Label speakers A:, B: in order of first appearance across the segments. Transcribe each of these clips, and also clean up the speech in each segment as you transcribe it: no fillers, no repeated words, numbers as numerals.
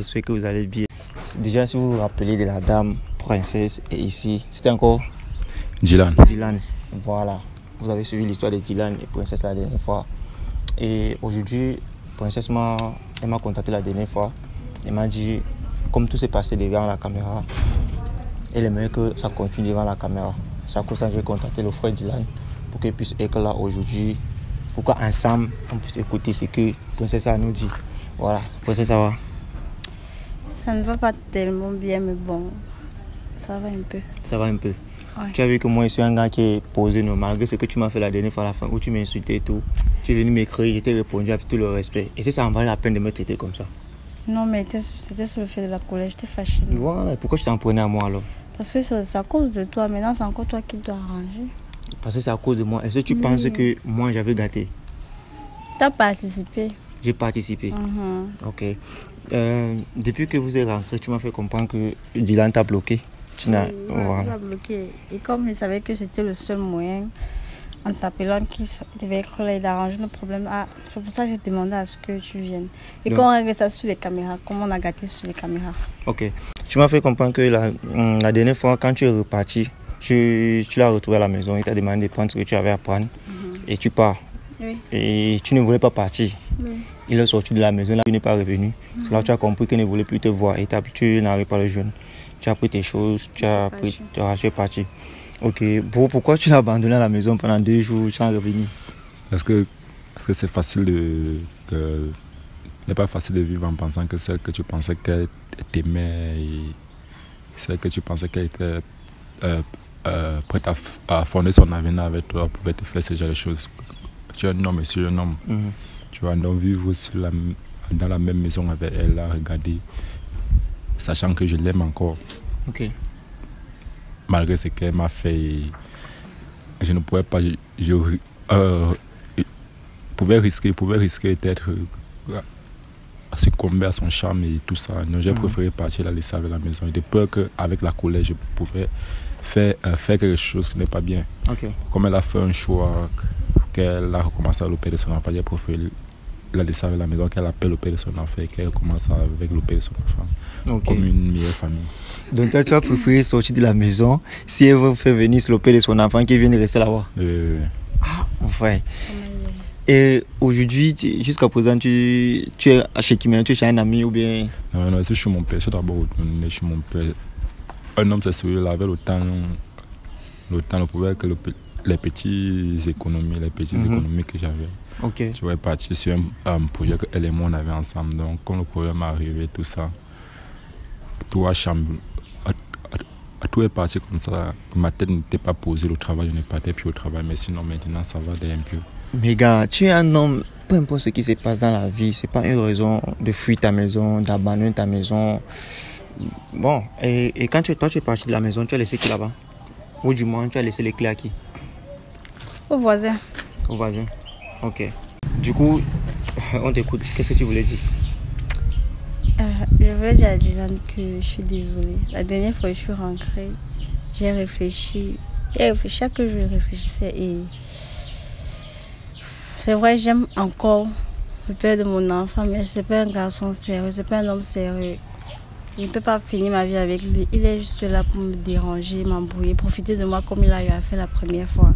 A: j'espère que vous allez bien. Déjà, si vous vous rappelez de la dame princesse et ici, c'était encore
B: Dylan.
A: Voilà, vous avez suivi l'histoire de Dylan et princesse la dernière fois. Et aujourd'hui, princesse m'a contacté la dernière fois. Elle m'a dit, comme tout s'est passé devant la caméra, elle aimerait que ça continue devant la caméra. C'est à cause de ça que j'ai contacté le frère Dylan pour qu'il puisse être là aujourd'hui. Pourquoi ensemble on puisse écouter ce que princesse a nous dit. Voilà, princesse, ça va?
C: Ça ne va pas tellement bien, mais bon, ça va un peu.
A: Ça va un peu.
C: Ouais.
A: Tu as vu que moi, je suis un gars qui est posé, malgré ce que tu m'as fait la dernière fois à la fin, où tu m'as insulté et tout. Tu es venu m'écrire, je t'ai répondu avec tout le respect. Et ça en valait la peine de me traiter comme ça.
C: Non, mais c'était sur le fait de la colère, j'étais fâchée.
A: Voilà, pourquoi tu t'en prenais à moi alors?
C: Parce que c'est à cause de toi, maintenant c'est encore toi qui dois arranger.
A: Parce que c'est à cause de moi. Est-ce que tu penses que moi j'avais gâté?
C: Tu as participé.
A: J'ai participé. Ok. Depuis que vous êtes rentré, tu m'as fait comprendre que Dylan t'a bloqué.
C: Voilà. Il m'a bloqué. Et comme il savait que c'était le seul moyen, en t'appelant qu'il devait être là et d'arranger le problème, c'est pour ça que j'ai demandé à ce que tu viennes. Et qu'on règle ça sur les caméras, comme on a gâté sur les caméras. Ok.
A: Tu m'as fait comprendre que la dernière fois, quand tu es reparti, tu l'as retrouvé à la maison, il t'a demandé de prendre ce que tu avais à prendre et tu pars.
C: Oui.
A: Et tu ne voulais pas partir.
C: Oui.
A: Il est sorti de la maison, là, il n'est pas revenu. C'est là que tu as compris qu'il ne voulait plus te voir et tu n'arrivais pas le jeune. Tu as pris tes choses, tu es parti. Ok. Pourquoi tu l'as abandonné à la maison pendant 2 jours, tu es revenu?
B: Parce que c'est facile n'est pas facile de vivre en pensant que celle que tu pensais qu'elle t'aimait et celle que tu pensais qu'elle était prête à fonder son avenir avec toi pouvait te faire ce genre de choses. Tu es un homme et je suis un homme. Tu vas donc vivre dans la même maison avec elle, à regarder, sachant que je l'aime encore.
A: Ok.
B: Malgré ce qu'elle m'a fait, je ne pouvais pas. Je pouvais risquer d'être à succomber à son charme et tout ça. Donc j'ai préféré partir la laisser avec la maison. Et de peur qu'avec la colère, je pouvais faire quelque chose qui n'est pas bien.
A: Okay.
B: Comme elle a fait un choix, qu'elle a recommencé avec le père de son enfant, j'ai préféré la laisser avec la maison, qu'elle appelle le père de son enfant et qu'elle recommence avec le père de son enfant. Okay. Comme une meilleure famille.
A: Donc toi, tu as préféré sortir de la maison si elle veut faire venir le père de son enfant qui vient de rester là-bas. Ah, mon frère. Et aujourd'hui, jusqu'à présent, tu es chez qui maintenant? Tu es chez un ami ou bien?
B: Non, c'est chez mon père. Je suis d'abord retourné chez mon père. Un homme, c'est celui-là, avec le temps, on pouvait que les petites économies que j'avais.
A: Okay.
B: Je vais partir sur un projet qu'elle et moi on avait ensemble. Donc, quand le problème est arrivé, tout ça, tout a chamboulé. Tout est parti comme ça. Ma tête n'était pas posée, le travail, je n'ai pas été plus au travail. Mais sinon, maintenant, ça va d'un peu.
A: Mais gars, tu es un homme, peu importe ce qui se passe dans la vie, c'est pas une raison de fuir ta maison, d'abandonner ta maison. Bon, et quand tu es parti de la maison, tu as laissé qui là-bas? Ou du moins, tu as laissé les clés à qui?
C: Au voisin.
A: Au voisin, ok. Du coup, on t'écoute. Qu'est-ce que tu voulais dire?
C: Je voulais dire à Dylan que je suis désolée. La dernière fois que je suis rentrée, j'ai réfléchi. Chaque jour, je réfléchissais et c'est vrai, j'aime encore le père de mon enfant, mais c'est pas un garçon sérieux, c'est pas un homme sérieux. Je ne peux pas finir ma vie avec lui. Il est juste là pour me déranger, m'embrouiller, profiter de moi comme il a eu à faire la première fois.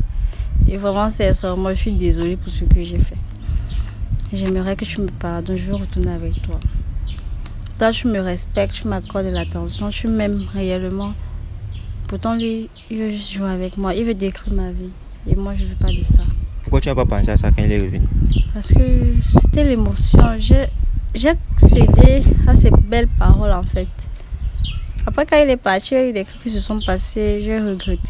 C: Et vraiment, sincèrement, je suis désolée pour ce que j'ai fait. J'aimerais que tu me pardonnes, je veux retourner avec toi. Toi, tu me respectes, tu m'accordes de l'attention, tu m'aimes réellement. Pourtant, lui, il veut juste jouer avec moi, il veut décrire ma vie. Et moi, je ne veux pas de ça.
A: Pourquoi tu n'as pas pensé à ça quand il est revenu?
C: Parce que c'était l'émotion. J'ai cédé à ces belles paroles, en fait. Après, quand il est parti, il y a eu des trucs qui se sont passés. J'ai regretté.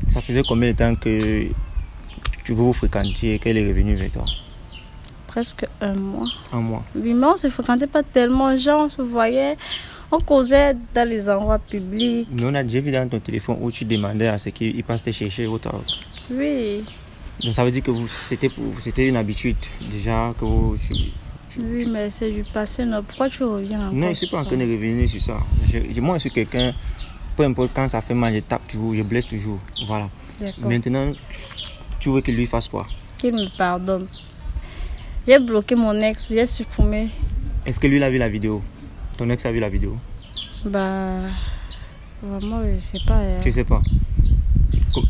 A: Ça faisait combien de temps que vous fréquentiez et qu'elle est revenue vers toi?
C: Presque 1 mois.
A: 1 mois.
C: Oui, mais on ne se fréquentait pas tellement. Genre, on se voyait, on causait dans les endroits publics.
A: Mais on a déjà vu dans ton téléphone où tu demandais à ce qu'il passe te chercher au temps.
C: Oui.
A: Donc ça veut dire que c'était une habitude déjà que vous...
C: Oui, mais c'est du passé. Non. Pourquoi tu reviens encore?
A: Non, je ne suis pas en train de revenir sur ça. Moi, je suis quelqu'un, peu importe quand ça fait mal, je tape toujours, je blesse toujours. Voilà. Maintenant, tu veux qu'il lui fasse quoi?
C: Qu'il me pardonne. J'ai bloqué mon ex, j'ai supprimé.
A: Est-ce que lui a vu la vidéo? Ton ex a vu la vidéo?
C: Bah, vraiment, je sais pas.
A: Tu sais pas.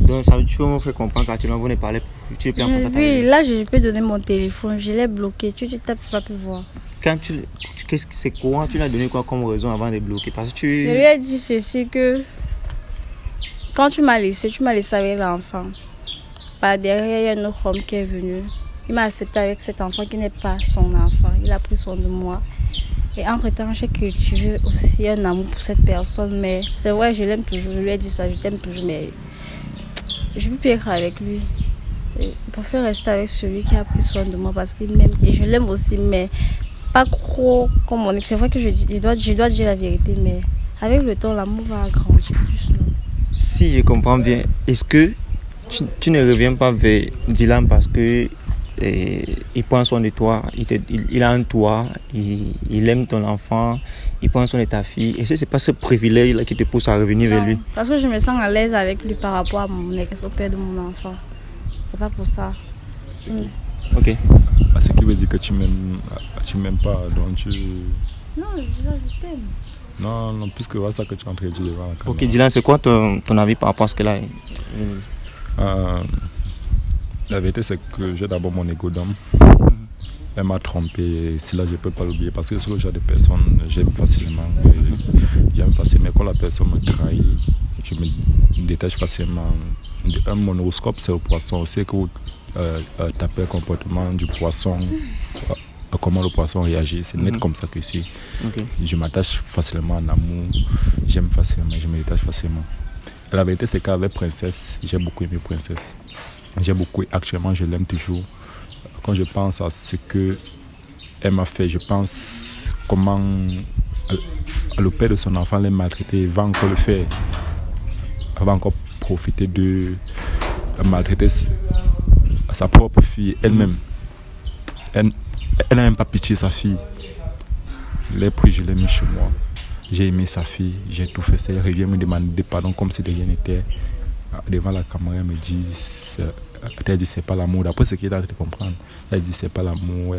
A: Donc, ça tu me fais comprendre qu'actuellement vous ne parlez plus. Tu es plus en contact avec
C: Oui,
A: lui.
C: là, je peux donner mon téléphone. Je l'ai bloqué. Tu tapes, tu vas plus voir.
A: Quand c'est quoi? Tu l'as donné quoi comme raison avant de bloquer? Parce que
C: Je lui ai dit ceci que quand tu m'as laissé avec l'enfant. Par derrière, il y a un autre homme qui est venu. Il m'a accepté avec cet enfant qui n'est pas son enfant. Il a pris soin de moi. Et entre-temps, j'ai cultivé aussi un amour pour cette personne. Mais c'est vrai, je l'aime toujours. Je lui ai dit ça, je t'aime toujours. Mais je ne peux plus être avec lui. Je préfère rester avec celui qui a pris soin de moi parce qu'il m'aime. Et je l'aime aussi, mais pas trop comme mon ex. C'est vrai que je dois dire la vérité, mais avec le temps, l'amour va grandir plus. Non?
A: Si je comprends bien, est-ce que tu ne reviens pas vers Dylan parce que il prend soin de toi, il a un toit, il aime ton enfant, il prend soin de ta fille. Et c'est pas ce privilège-là qui te pousse à revenir vers lui?
C: Parce que je me sens à l'aise avec lui par rapport à mon ex, au père de mon enfant. C'est pas pour ça.
A: Ok.
B: Ce qui veut dire que tu m'aimes pas, donc tu...
C: Non, je t'aime.
B: Non, puisque c'est ça que tu es en train de dire devant la caméra.
A: Ok, Dylan, c'est quoi ton avis par rapport à ce qu'elle a?
B: La vérité, c'est que j'ai d'abord mon ego d'homme. Elle m'a trompé, si là je ne peux pas l'oublier parce que sur le genre de personnes, j'aime facilement. Mais quand la personne me trahit, je me détache facilement. Mon horoscope, c'est au poisson. On sait que taper le comportement du poisson, comment le poisson réagit, c'est net comme ça que je suis.
A: Okay.
B: Je m'attache facilement en amour, j'aime facilement, je me détache facilement. La vérité, c'est qu'avec Princesse, j'ai beaucoup aimé Princesse. Actuellement, je l'aime toujours. Quand je pense à ce qu'elle m'a fait, je pense comment le père de son enfant l'a maltraité, il va encore le faire. Elle va encore profiter de maltraiter sa propre fille, elle-même. Elle n'a même pas pitié sa fille. Je l'ai pris, je l'ai mis chez moi. J'ai aimé sa fille, j'ai tout fait. Elle revient me demander pardon comme si de rien n'était. Devant la caméra, elle me dit, c'est pas l'amour. D'après ce qu'elle a de comprendre, elle dit c'est pas l'amour.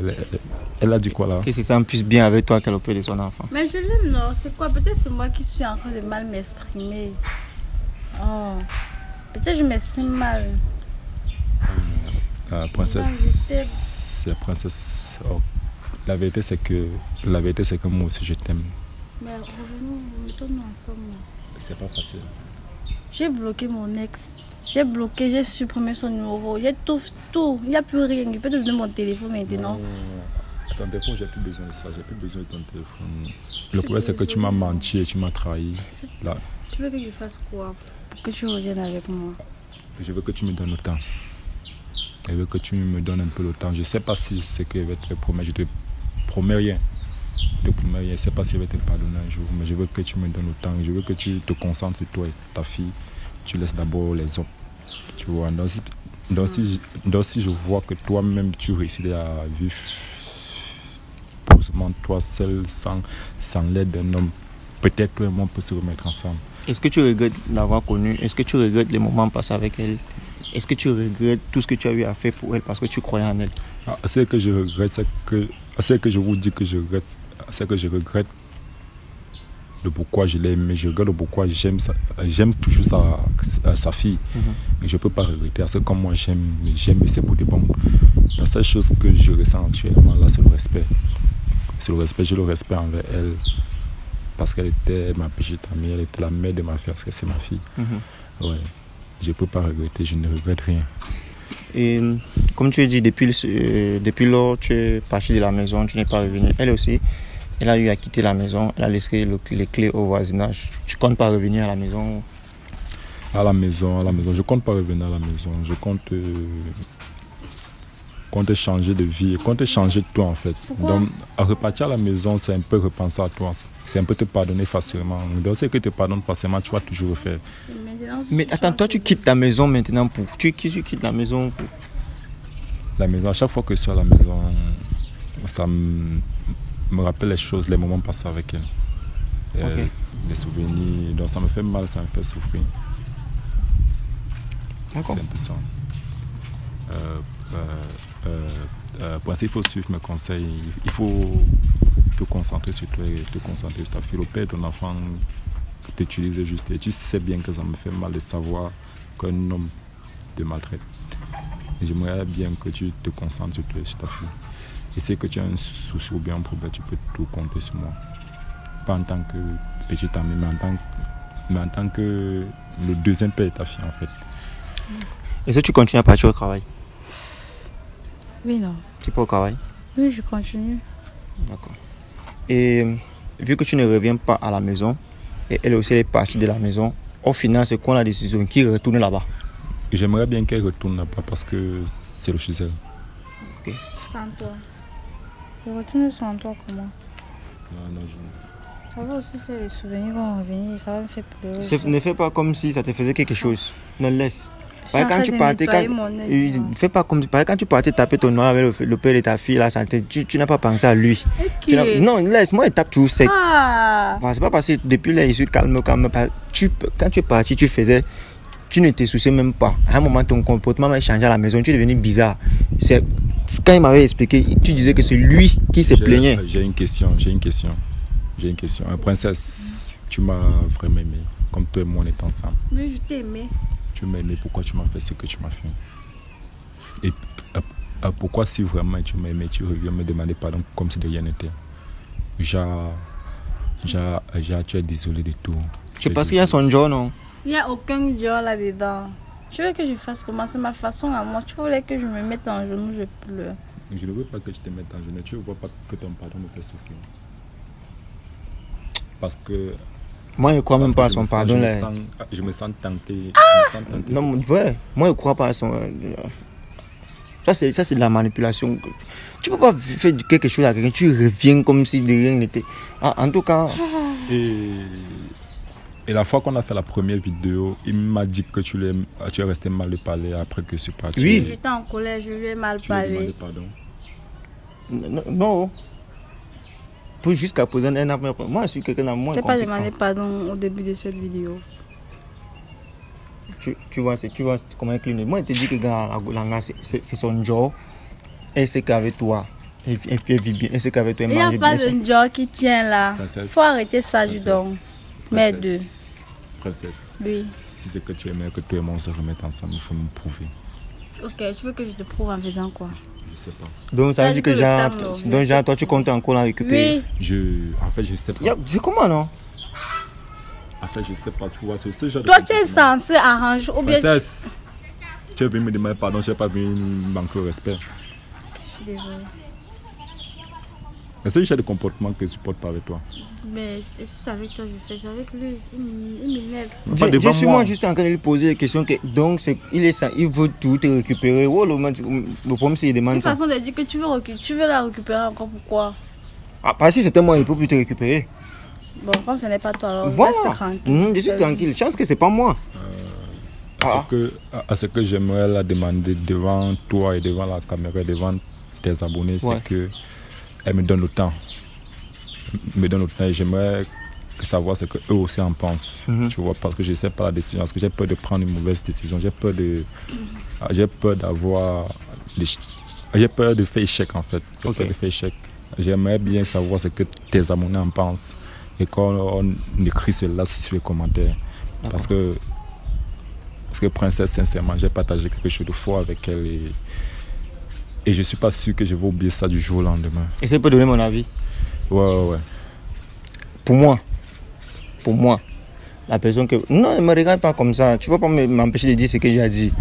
B: Elle a dit quoi là?
A: Que c'est ça en plus bien avec toi qu'elle opère de son enfant.
C: Mais je l'aime, non? C'est quoi? Peut-être c'est moi qui suis en train de mal m'exprimer. Oh. Peut-être je m'exprime mal.
B: Princesse. Oh. La vérité c'est que moi aussi je t'aime.
C: Mais revenons, mettons-nous ensemble.
B: C'est pas facile.
C: J'ai bloqué mon ex. J'ai supprimé son numéro. J'ai tout. Il n'y a plus rien. Je peux te donner mon téléphone maintenant.
B: Ton téléphone, j'ai plus besoin de ça. J'ai plus besoin de ton téléphone. Le problème, c'est que tu m'as menti et tu m'as trahi. Là.
C: Tu veux que je fasse quoi pour que tu reviennes avec moi?
B: Je veux que tu me donnes le temps. Je veux que tu me donnes un peu le temps. Je ne sais pas si c'est que je vais te promettre. Je te promets rien. Je ne sais pas si je vais te pardonner un jour. Mais je veux que tu me donnes le temps. Je veux que tu te concentres sur toi et ta fille. Tu laisses d'abord les autres. Tu vois, donc si je vois que toi-même tu réussis à vivre posément toi seul sans l'aide d'un homme, peut-être toi et moi on peut se remettre ensemble.
A: Est-ce que tu regrettes l'avoir connue? Est-ce que tu regrettes les moments passés avec elle? Est-ce que tu regrettes tout ce que tu as eu à faire pour elle parce que tu croyais en elle?
B: Ce que je regrette, c'est que je vous dis que je regrette, c'est que je regrette de pourquoi je l'ai aimé, je regarde pourquoi j'aime toujours sa fille. Je ne peux pas regretter, parce que comme moi j'aime et c'est pour des bons. La seule chose que je ressens actuellement là, c'est le respect. C'est le respect, j'ai le respect envers elle, parce qu'elle était ma petite amie, elle était la mère de ma fille, parce que c'est ma fille. Ouais. Je ne peux pas regretter, je ne regrette rien.
A: Et comme tu as dit, depuis lors tu es parti de la maison, tu n'es pas revenu. Elle aussi, elle a eu à quitter la maison, elle a laissé les clés au voisinage. Tu ne comptes pas revenir à la maison?
B: À la maison. Je ne compte pas revenir à la maison. Je compte changer de vie, je compte changer de toi en fait.
C: Pourquoi?
B: Donc, à repartir à la maison, c'est un peu repenser à toi. C'est un peu te pardonner facilement. Donc, c'est que te pardonnes facilement, tu vas toujours refaire.
A: Mais attends, toi tu quittes ta maison maintenant pour... Tu quittes la maison pour...
B: La maison, à chaque fois que je suis à la maison, ça me rappelle les choses, les moments passés avec elle.
A: Okay.
B: Les souvenirs, donc ça me fait mal, ça me fait souffrir.
A: D'accord.
B: C'est un peu ça. Pour ça, il faut suivre mes conseils. Il faut te concentrer sur toi et te concentrer sur ta fille. Le père de ton enfant t'utilise juste. Et tu sais bien que ça me fait mal de savoir qu'un homme te maltraite. Et j'aimerais bien que tu te concentres sur toi et sur ta fille. Et si que tu as un souci ou bien un problème, tu peux tout compter sur moi. Pas en tant que petit ami, mais en tant que le deuxième père de ta fille, en fait.
A: Est-ce que tu continues à partir au travail?
C: Oui, non.
A: Tu peux au travail?
C: Oui, je continue.
A: D'accord. Et vu que tu ne reviens pas à la maison, et elle aussi elle est partie de la maison, au final, c'est quoi la décision? Qui retourne là-bas?
B: J'aimerais bien qu'elle retourne là-bas parce que c'est le chez elle.
A: Okay.
C: Sans toi. Je retourne sans toi comment?
B: Non,
C: Ça va aussi faire les souvenirs vont revenir, ça va me faire pleurer.
A: Ne fais pas comme si ça te faisait quelque chose. Non, laisse.
C: Quand tu partais,
A: fais pas comme quand tu partais taper ton noir avec le père de ta fille, là, tu n'as pas pensé à lui. Non, laisse-moi, il tape toujours sec. C'est pas parce que depuis là, je suis calme. Quand tu es parti, tu ne te souciais même pas. À un moment, ton comportement a changé à la maison, tu es devenu bizarre. Quand il m'avait expliqué, tu disais que c'est lui qui se plaignait.
B: J'ai une question. Princesse, tu m'as vraiment aimé, comme toi et moi on est ensemble.
C: Mais je t'ai aimé.
B: Tu m'as aimé, pourquoi tu m'as fait ce que tu m'as fait? Et pourquoi si vraiment tu m'as aimé, tu reviens me demander pardon comme si de rien n'était? Tu es désolé de tout.
A: C'est parce qu'il y a son John, non?
C: Il n'y a aucun Dieu là-dedans. Tu veux que je fasse comment? C'est ma façon à moi. Tu voulais que je me mette en genoux, je pleure.
B: Je ne veux pas que tu te mettes en genoux. Tu ne vois pas que ton pardon me fait souffrir. Parce que...
A: Moi, je ne crois même pas à son pardon.
B: Je me sens tenté.
A: Non, ouais. Moi, je ne crois pas à son... Ça, c'est de la manipulation. Tu ne peux pas faire quelque chose à quelqu'un. Tu reviens comme si de rien n'était. En tout cas...
B: Et la fois qu'on a fait la première vidéo, il m'a dit que tu es resté mal de parler après que je suis parti.
A: Oui.
C: J'étais en colère, je lui ai mal parlé.
B: Tu lui as demandé pardon?
A: Non. Pour jusqu'à présent, moi je suis quelqu'un de moins.
C: Je n'ai pas demandé pardon au début de cette vidéo.
A: Tu vois comment il clignote. Moi, je te dis que c'est son job. Et c'est qu'avec toi. Et vit bien. Et c'est qu'avec toi,
C: il n'y a pas de job qui tient là. Il faut arrêter ça, du donc. Mais deux.
B: Princesse.
C: Oui.
B: Si c'est que tu aimes que toi et moi on se remette ensemble, il faut me prouver.
C: Ok, tu veux que je te prouve en faisant quoi?
B: Je sais pas.
A: Donc ça veut dire que toi tu comptes encore la récupérer?
C: Oui.
B: En fait, je sais pas.
A: C'est comment, non?
B: En fait, je sais pas, tu vois, c'est ce genre de...
C: Toi, tu es censé arranger ou bien...
B: Princesse, tu es venu me demander pardon, tu n'es pas venu me manquer au respect.
C: Je suis désolée.
B: C'est le genre de comportement que je supporte pas avec toi.
C: Mais c'est avec toi je fais, c'est avec lui. Il m'énerve.
A: Je suis moi juste en train de lui poser des questions. Donc il veut tout te récupérer. Oh, le problème c'est qu'il demande ça.
C: Une façon de dire que tu veux la récupérer encore, pourquoi?
A: Parce que c'était moi, il ne peut plus te récupérer.
C: Bon, comme ce n'est pas toi, alors
A: voilà.
C: Reste tranquille.
A: Je suis tranquille. Chance que c'est pas moi.
B: À ce que j'aimerais la demander devant toi et devant la caméra, devant tes abonnés, c'est que elle me donne le temps. Et j'aimerais savoir ce qu'eux aussi en pensent. Tu vois, parce que je ne sais pas la décision. Parce que j'ai peur de prendre une mauvaise décision. J'ai peur de faire échec en fait. J'ai peur de faire échec. J'aimerais bien savoir ce que tes abonnés en pensent. Et quand on écrit cela sur les commentaires. Parce que Princesse, sincèrement, j'ai partagé quelque chose de fort avec elle. Et je ne suis pas sûr que je vais oublier ça du jour au lendemain.
A: Et ça peut donner mon avis?
B: Ouais.
A: Pour moi, la personne que... Non, ne me regarde pas comme ça. Tu ne vas pas m'empêcher de dire ce que j'ai dit.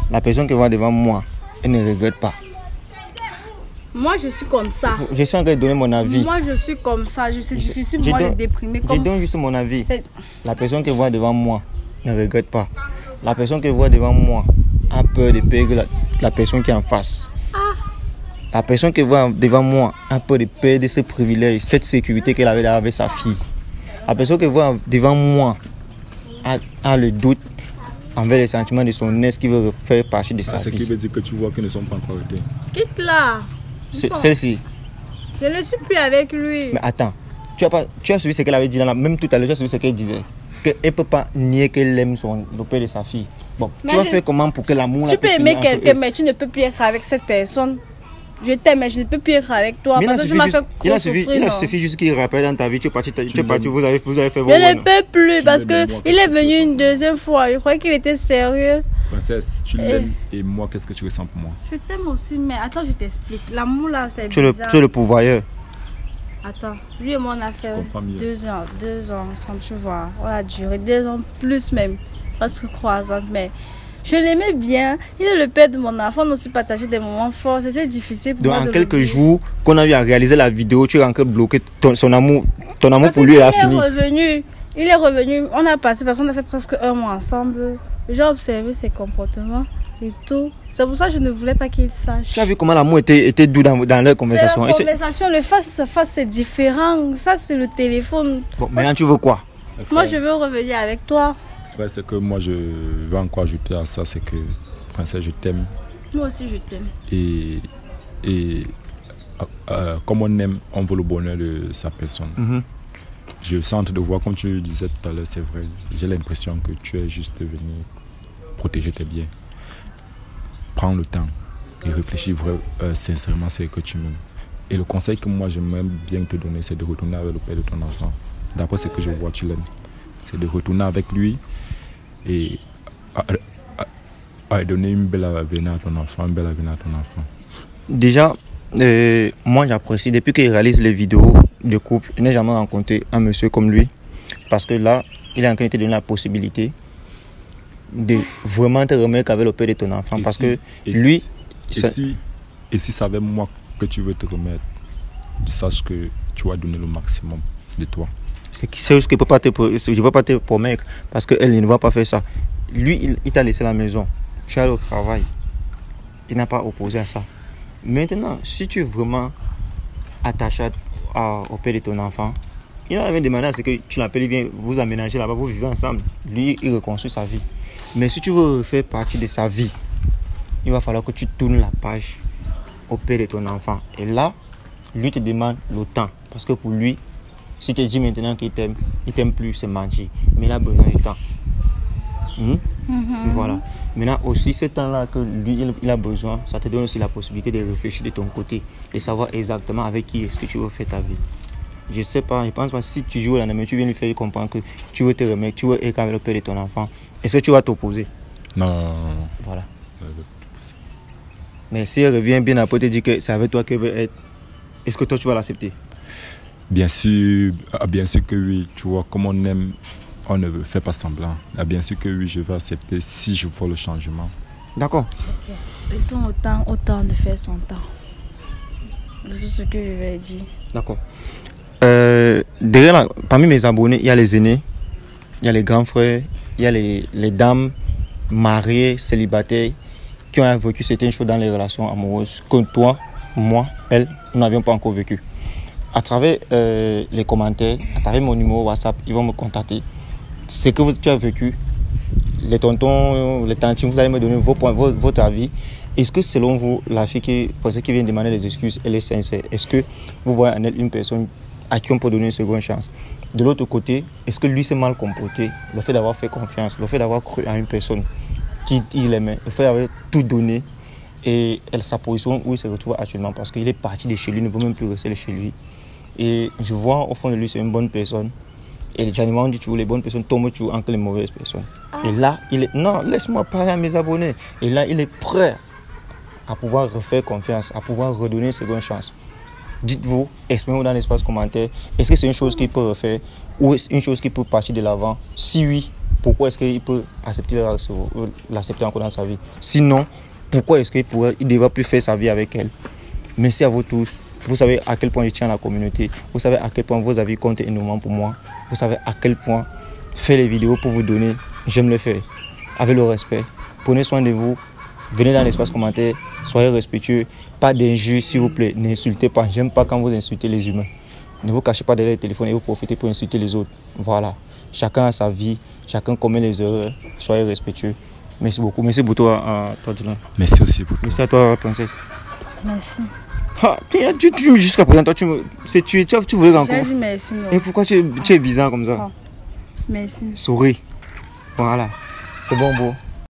A: La personne qui va devant moi, elle ne regrette pas.
C: Moi, je suis comme ça.
A: Je suis en train de donner mon avis.
C: Moi, je suis comme ça. C'est difficile pour moi de déprimer.
A: Je donne juste mon avis. La personne qui voit devant moi ne regrette pas. La personne qui voit devant moi a peur de perdre la personne qui est en face. La personne qui voit devant moi a peur de perdre ses privilèges, cette sécurité qu'elle avait avec sa fille. La personne qui voit devant moi a le doute envers les sentiments de son ex qui veut faire partie de sa vie.
B: Ce qui veut dire que tu vois qu'ils ne sont pas encore été.
C: Quitte-la.
A: Celle-ci.
C: Je ne suis plus avec lui.
A: Mais attends, tu as suivi ce qu'elle avait dit là, même tout à l'heure, tu as suivi ce qu'elle disait. Qu'elle ne peut pas nier qu'elle aime le père de sa fille. Bon, mais tu vas faire comment pour que l'amour...
C: Tu peux aimer quelqu'un, mais tu ne peux plus être avec cette personne. Je t'aime, mais je ne peux plus être avec toi.
A: Mais
C: Parce que tu m'as fait trop souffrir.
A: Il a suffi juste qu'il rappelle dans ta vie, tu es parti, vous avez fait vos...
C: Je ne peux plus parce qu'il est venu une deuxième fois. Je croyais qu'il était sérieux.
B: Princesse, tu l'aimes et moi, qu'est-ce que tu ressens pour moi?
C: Je t'aime aussi, mais attends, je t'explique. L'amour là, c'est bizarre.
A: Tu es le pourvoyeur.
C: Attends, lui et moi on a fait
B: 2
C: ans ensemble, tu vois. On a duré 2 ans plus même, presque 3 ans. Mais je l'aimais bien. Il est le père de mon enfant. On a aussi partagé des moments forts. C'était difficile pour moi.
A: Donc en quelques jours qu'on a eu à réaliser la vidéo, tu es encore bloqué. Ton amour pour lui est fini.
C: Il est revenu. On a passé parce qu'on a fait presque 1 mois ensemble. J'ai observé ses comportements et tout. C'est pour ça que je ne voulais pas qu'il sache.
A: Tu as vu comment l'amour était doux dans leur conversation.
C: C'est la conversation, le face-à-face c'est différent. Ça c'est le téléphone.
A: Bon, maintenant tu veux quoi?
C: Moi je veux revenir avec toi.
B: Frère, c'est que moi je veux encore ajouter à ça, c'est que Princesse, je t'aime.
C: Moi aussi je t'aime.
B: Et comme on aime, on veut le bonheur de sa personne. Je sens de voir, comme tu disais tout à l'heure, c'est vrai. J'ai l'impression que tu es juste venu protéger tes biens. Prends le temps et réfléchis sincèrement à ce que tu m'aimes. Et le conseil que moi j'aimerais bien te donner, c'est de retourner avec le père de ton enfant. D'après ce que je vois, tu l'aimes. C'est de retourner avec lui et à donner une belle avenir à ton enfant,
A: Déjà, moi j'apprécie, depuis qu'il réalise les vidéos de couple, je n'ai jamais rencontré un monsieur comme lui. Parce que là, il est en train de te donner la possibilité de vraiment te remettre avec le père de ton enfant. Et parce que lui...
B: Et si ça avec moi que tu veux te remettre, tu saches que tu vas donner le maximum de toi.
A: C'est juste que je ne peux pas te promettre parce qu'elle ne va pas faire ça. Lui, il t'a laissé la maison. Tu as le travail. Il n'a pas opposé à ça. Maintenant, si tu es vraiment attaché au père de ton enfant, il va même demander à ce que tu l'appelles, il vient vous aménager là-bas, vous vivez ensemble. Lui, il reconstruit sa vie. Mais si tu veux faire partie de sa vie, il va falloir que tu tournes la page au père de ton enfant. Et là, lui te demande le temps. Parce que pour lui, si tu dis maintenant qu'il t'aime, il t'aime plus, c'est mentir. Mais il a besoin de temps. Voilà. Maintenant aussi, ce temps-là que lui, il a besoin, ça te donne aussi la possibilité de réfléchir de ton côté, de savoir exactement avec qui est-ce que tu veux faire ta vie. Je sais pas, je pense pas, si tu joues là, mais tu viens lui faire comprendre que tu veux te remettre, tu veux être avec le père de ton enfant, est-ce que tu vas t'opposer?
B: Non.
A: Voilà. Mais si elle revient bien après te dire que c'est avec toi qu'elle veut être, est-ce que toi tu vas l'accepter?
B: Bien sûr que oui, tu vois, comme on aime, on ne fait pas semblant. Bien sûr que oui, je vais accepter si je vois le changement.
A: D'accord.
C: Ok. Laissons autant de faire son temps. C'est ce que je vais dire.
A: D'accord. Derrière, parmi mes abonnés, il y a les aînés, il y a les grands frères, il y a les dames mariées, célibataires, qui ont vécu certaines choses dans les relations amoureuses que toi, moi, elle, nous n'avions pas encore vécu. À travers les commentaires, à travers mon numéro WhatsApp, ils vont me contacter. Ce que tu as vécu, les tontons, les tantines, vous allez me donner votre avis. Est-ce que selon vous, la fille qui vient demander des excuses, elle est sincère? Est-ce que vous voyez en elle une personne à qui on peut donner une seconde chance? De l'autre côté, est-ce que lui s'est mal comporté? Le fait d'avoir fait confiance, le fait d'avoir cru à une personne qu'il aimait, le fait d'avoir tout donné et sa position où il se retrouve actuellement parce qu'il est parti de chez lui, il ne veut même plus rester chez lui. Et je vois au fond de lui, c'est une bonne personne. Et les animaux dit toujours, les bonnes personnes tombent toujours entre les mauvaises personnes. Et là, non, laisse-moi parler à mes abonnés. Et là, il est prêt à pouvoir refaire confiance, à pouvoir redonner une seconde chance. Dites-vous, exprimez-vous dans l'espace commentaire, est-ce que c'est une chose qu'il peut refaire ou une chose qui peut partir de l'avant? Si oui, pourquoi est-ce qu'il peut l'accepter encore dans sa vie? Sinon, pourquoi est-ce qu'il ne devrait plus faire sa vie avec elle? Merci à vous tous. Vous savez à quel point je tiens à la communauté. Vous savez à quel point vos avis comptent énormément pour moi. Vous savez à quel point faire les vidéos pour vous donner, j'aime le faire. Avec le respect. Prenez soin de vous. Venez dans l'espace commentaire. Soyez respectueux. Pas d'injures, s'il vous plaît. N'insultez pas. J'aime pas quand vous insultez les humains. Ne vous cachez pas derrière le téléphone et vous profitez pour insulter les autres. Voilà. Chacun a sa vie. Chacun commet les erreurs. Soyez respectueux. Merci beaucoup. Merci beaucoup à toi, Dylan.
B: Merci aussi beaucoup.
A: Merci à toi, princesse.
C: Merci.
A: Ah, jusqu'à présent, toi, tu voulais encore.
C: J'ai dit merci. Non.
A: Et pourquoi tu es bizarre comme ça?
C: Oh. Merci.
A: Souris. Voilà. C'est bon, beau.